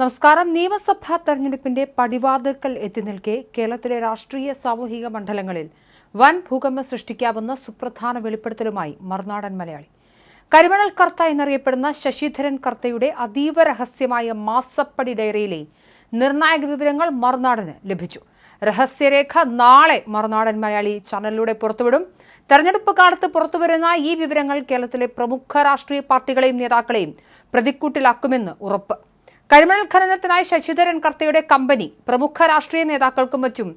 നമസ്കാരം. നിയമസഭാ തെരഞ്ഞെടുപ്പിന്റെ പടിവാതിൽക്കൽ എത്തി നിൽക്കെ കേരളത്തിലെ രാഷ്ട്രീയ സാമൂഹിക മണ്ഡലങ്ങളിൽ വൻ ഭൂകമ്പം സൃഷ്ടിക്കാവുന്ന സുപ്രധാന വെളിപ്പെടുത്തലുമായി മറുനാടൻ മലയാളി. കരിമണൽ കർത്ത എന്നറിയപ്പെടുന്ന ശശിധരൻ കർത്തയുടെ അതീവ രഹസ്യമായ മാസപ്പടി ഡയറിയിലെ നിർണായക വിവരങ്ങൾ മറുനാടന് ലഭിച്ചു. രഹസ്യരേഖ നാളെ മറുനാടൻ മലയാളി ചാനലിലൂടെ പുറത്തുവിടും. തെരഞ്ഞെടുപ്പ് കാലത്ത് പുറത്തുവരുന്ന ഈ വിവരങ്ങൾ കേരളത്തിലെ പ്രമുഖ രാഷ്ട്രീയ പാർട്ടികളെയും നേതാക്കളെയും പ്രതിക്കൂട്ടിലാക്കുമെന്ന് ഉറപ്പ്. കരിമണൽ ഖനനത്തിനായി ശശിധരൻ കർത്തയുടെ കമ്പനി പ്രമുഖ രാഷ്ട്രീയ നേതാക്കൾക്കും മറ്റും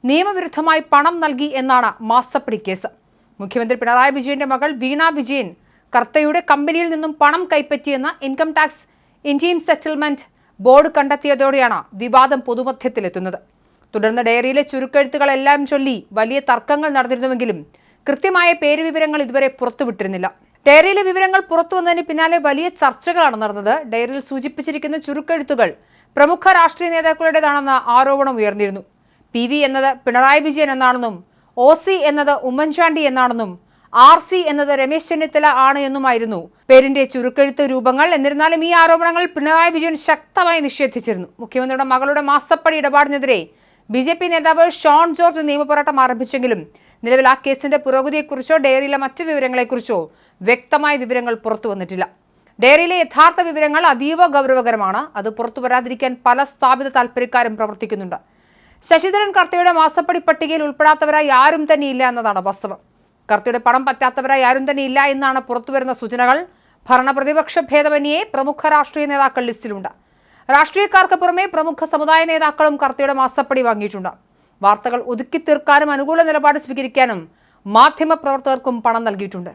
നിയമവിരുദ്ധമായി പണം നൽകി എന്നാണ് മാസപ്പടി കേസ്. മുഖ്യമന്ത്രി പിണറായി വിജയന്റെ മകൾ വീണ വിജയൻ കർത്തയുടെ കമ്പനിയിൽ നിന്നും പണം കൈപ്പറ്റിയെന്ന ഇൻകം ടാക്സ് ഇൻഡീം സെറ്റിൽമെന്റ് ബോർഡ് കണ്ടെത്തിയതോടെയാണ് വിവാദം പൊതുമധ്യത്തിലെത്തുന്നത്. തുടർന്ന് ഡയറിയിലെ ചുരുക്കെഴുത്തുകളെല്ലാം ചൊല്ലി വലിയ തർക്കങ്ങൾ നടന്നിരുന്നുവെങ്കിലും കൃത്യമായ പേരുവിവരങ്ങൾ ഇതുവരെ പുറത്തുവിട്ടിരുന്നില്ല. ഡയറിയിലെ വിവരങ്ങൾ പുറത്തു വന്നതിന് പിന്നാലെ വലിയ ചർച്ചകളാണ് നടന്നത്. ഡയറിയിൽ സൂചിപ്പിച്ചിരിക്കുന്ന ചുരുക്കെഴുത്തുകൾ പ്രമുഖ രാഷ്ട്രീയ നേതാക്കളുടേതാണെന്ന ആരോപണം ഉയർന്നിരുന്നു. PV എന്നത് പിണറായി വിജയൻ എന്നാണെന്നും OC എന്നത് ഉമ്മൻചാണ്ടി എന്നാണെന്നും RC എന്നത് രമേശ് ചെന്നിത്തല ആണ് എന്നുമായിരുന്നു പേരിന്റെ ചുരുക്കെഴുത്ത് രൂപങ്ങൾ. എന്നിരുന്നാലും ഈ ആരോപണങ്ങൾ പിണറായി വിജയൻ ശക്തമായി നിഷേധിച്ചിരുന്നു. മുഖ്യമന്ത്രിയുടെ മകളുടെ മാസപ്പടി ഇടപാടിനെതിരെ BJP നേതാവ് ഷോൺ ജോർജ് നിയമപോരാട്ടം ആരംഭിച്ചെങ്കിലും നിലവിൽ ആ കേസിന്റെ പുരോഗതിയെക്കുറിച്ചോ ഡയറിയിലെ മറ്റു വിവരങ്ങളെക്കുറിച്ചോ വ്യക്തമായ വിവരങ്ങൾ പുറത്തു വന്നിട്ടില്ല. ഡയറിയിലെ യഥാർത്ഥ വിവരങ്ങൾ അതീവ ഗൗരവകരമാണ്. അത് പുറത്തു വരാതിരിക്കാൻ പല സ്ഥാപിത താൽപ്പര്യക്കാരും പ്രവർത്തിക്കുന്നുണ്ട്. ശശിധരൻ കർത്തയുടെ മാസപ്പടി പട്ടികയിൽ ഉൾപ്പെടാത്തവരായി ആരും തന്നെ ഇല്ല എന്നതാണ് വാസ്തവം. കർത്തയുടെ പണം പറ്റാത്തവരായി ആരും തന്നെ ഇല്ല എന്നാണ് പുറത്തുവരുന്ന സൂചനകൾ. ഭരണപ്രതിപക്ഷ ഭേദമന്യേ പ്രമുഖ രാഷ്ട്രീയ നേതാക്കൾ ലിസ്റ്റിലുണ്ട്. രാഷ്ട്രീയക്കാർക്ക് പുറമെ പ്രമുഖ സമുദായ നേതാക്കളും കർത്തയുടെ മാസപ്പടി വാങ്ങിയിട്ടുണ്ട്. വാർത്തകൾ ഒതുക്കി തീർക്കാനും അനുകൂല നിലപാട് സ്വീകരിക്കാനും മാധ്യമപ്രവർത്തകർക്കും പണം നൽകിയിട്ടുണ്ട്.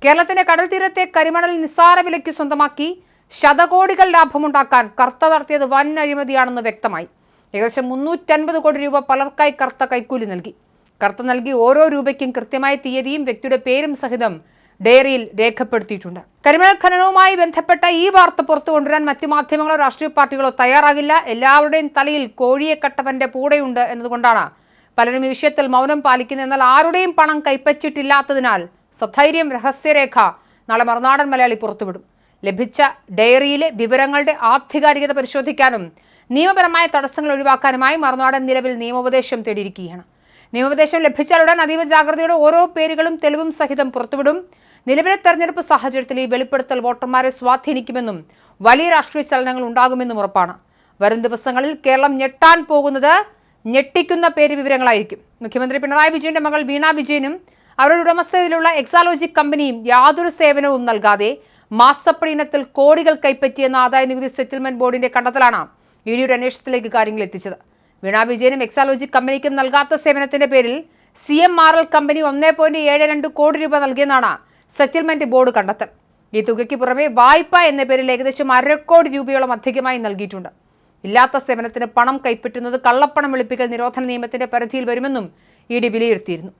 കേരളത്തിന്റെ കടൽ തീരത്തെ കരിമണൽ നിസ്സാര വിലയ്ക്ക് സ്വന്തമാക്കി ശതകോടികൾ ലാഭമുണ്ടാക്കാൻ കർത്ത നടത്തിയത് വൻ അഴിമതിയാണെന്ന് വ്യക്തമായി. ഏകദേശം 350 കോടി രൂപ പലർക്കായി കർത്ത കൈക്കൂലി നൽകി. കർത്ത നൽകി ഓരോ രൂപയ്ക്കും കൃത്യമായ തീയതിയും വ്യക്തിയുടെ പേരും സഹിതം ഡയറിയിൽ രേഖപ്പെടുത്തിയിട്ടുണ്ട്. കരിമണൽ ഖനനവുമായി ബന്ധപ്പെട്ട ഈ വാർത്ത പുറത്തു കൊണ്ടുവരാൻ മറ്റു മാധ്യമങ്ങളോ രാഷ്ട്രീയ പാർട്ടികളോ തയ്യാറാകില്ല. എല്ലാവരുടെയും തലയിൽ കോഴിയെ കട്ടവന്റെ പൂടയുണ്ട് എന്നതുകൊണ്ടാണ് പലരും ഈ വിഷയത്തിൽ മൗനം പാലിക്കുന്നത്. എന്നാൽ ആരുടെയും പണം കൈപ്പറ്റിയിട്ടില്ലാത്തതിനാൽ സധൈര്യം രഹസ്യരേഖ നാളെ മറുനാടൻ മലയാളി പുറത്തുവിടും. ലഭിച്ച ഡയറിയിലെ വിവരങ്ങളുടെ ആധികാരികത പരിശോധിക്കാനും നിയമപരമായ തടസ്സങ്ങൾ ഒഴിവാക്കാനുമായി മറുനാടൻ നിലവിൽ നിയമോപദേശം തേടിയിരിക്കുകയാണ്. നിയമോപദേശം ലഭിച്ചാലുടൻ അതീവ ജാഗ്രതയോടെ ഓരോ പേരുകളും തെളിവും സഹിതം പുറത്തുവിടും. നിലവിലെ തെരഞ്ഞെടുപ്പ് സാഹചര്യത്തിൽ ഈ വെളിപ്പെടുത്തൽ വോട്ടർമാരെ സ്വാധീനിക്കുമെന്നും വലിയ രാഷ്ട്രീയ ചലനങ്ങൾ ഉണ്ടാകുമെന്നും ഉറപ്പാണ്. വരും ദിവസങ്ങളിൽ കേരളം ഞെട്ടാൻ പോകുന്നത് ഞെട്ടിക്കുന്ന പേര് വിവരങ്ങളായിരിക്കും. മുഖ്യമന്ത്രി പിണറായി വിജയന്റെ മകൾ വീണ വിജയനും അവരുടെ ഉടമസ്ഥതയിലുള്ള എക്സാലോജിക് കമ്പനിയും യാതൊരു സേവനവും നൽകാതെ മാസപ്പടി ഇനത്തിൽ കോടികൾ കൈപ്പറ്റിയെന്ന ആദായ നികുതി സെറ്റിൽമെന്റ് ബോർഡിന്റെ കണ്ടെത്തലാണ് EDയുടെ അന്വേഷണത്തിലേക്ക് കാര്യങ്ങൾ എത്തിച്ചത്. വീണ വിജയനും എക്സാലോജിക് കമ്പനിക്കും നൽകാത്ത സേവനത്തിന്റെ പേരിൽ CMRL കമ്പനി 1.72 കോടി രൂപ നൽകിയെന്നാണ് സെറ്റിൽമെന്റ് ബോർഡ് കണ്ടെത്തൽ. ഈ തുകയ്ക്ക് പുറമെ വായ്പ എന്ന പേരിൽ ഏകദേശം 1/2 കോടി രൂപയോളം അധികമായി നൽകിയിട്ടുണ്ട്. ഇല്ലാത്ത സേവനത്തിന് പണം കൈപ്പറ്റുന്നത് കള്ളപ്പണം വെളുപ്പിക്കൽ നിരോധന നിയമത്തിന്റെ പരിധിയിൽ വരുമെന്നും ED വിലയിരുത്തിയിരുന്നു.